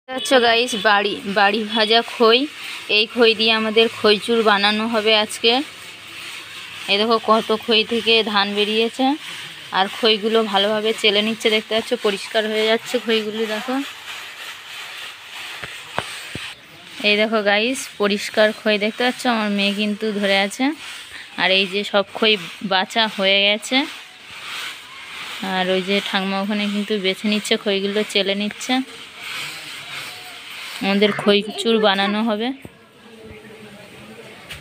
আচ্ছা গাইস, বাড়ি ভাজা খই। এই খই দিয়ে আমাদের খইচুর বানানো হবে আজকে। এই দেখো কত খই থেকে ধান বেরিয়েছে, আর খইগুলো ভালোভাবে চেলে নিচ্ছে। দেখতে পাচ্ছ পরিষ্কার হয়ে যাচ্ছে খইগুলি। দেখো, এই দেখো গাইস, পরিষ্কার খই দেখতে পাচ্ছ। আমার মেয়ে কিন্তু ধরে আছে। আর এই যে সব খই বাছা হয়ে গেছে, আর ওই যে ঠাকমা ওখানে কিন্তু বেছে নিচ্ছে খইগুলো, চেলে নিচ্ছে। আমাদের খইচুর বানানো হবে।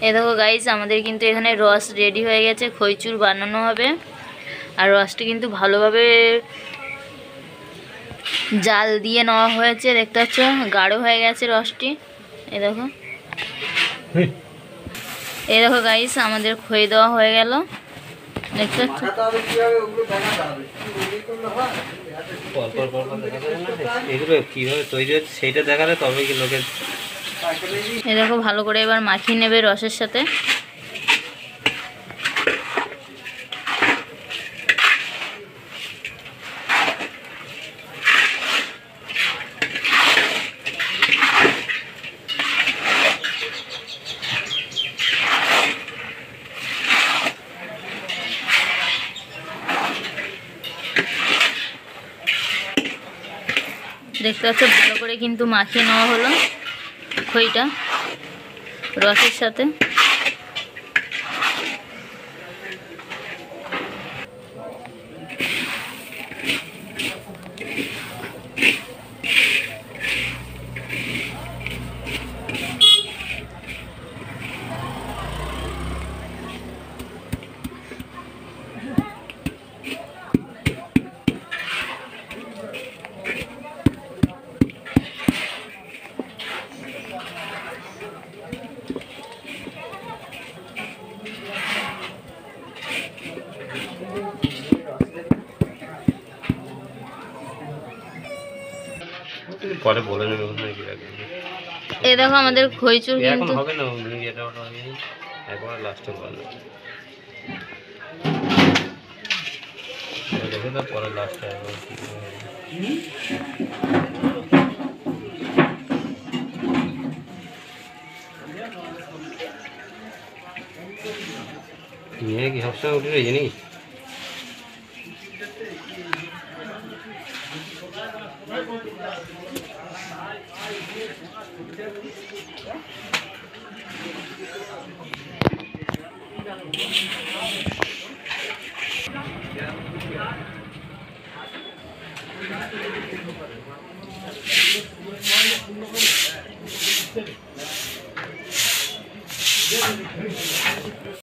এ দেখো গাইস, আমাদের কিন্তু এখানে রস রেডি হয়ে গেছে, খইচুর বানানো হবে। আর রসটি কিন্তু ভালোভাবে জাল দিয়ে নেওয়া হয়েছে। দেখতে পাচ্ছ গাঢ় হয়ে গেছে রসটি। এই দেখো গাইস, আমাদের খই দেওয়া হয়ে গেল। দেখতে পাচ্ছ এই দেখো, ভালো করে এবার মাখিয়ে নেবে রসের সাথে। দেখতে পাচ্ছ ভালো করে কিন্তু মাখিয়ে নেওয়া হলো খইটা রসের সাথে। পরে বলে নেবে। এই দেখো আমাদের খইচুর কিন্তু হবে না, একবার লাস্টে বলে দেখে তো পরে লাস্টে নিয়ে কি সবসময় উঠে রয়েছে নাকি?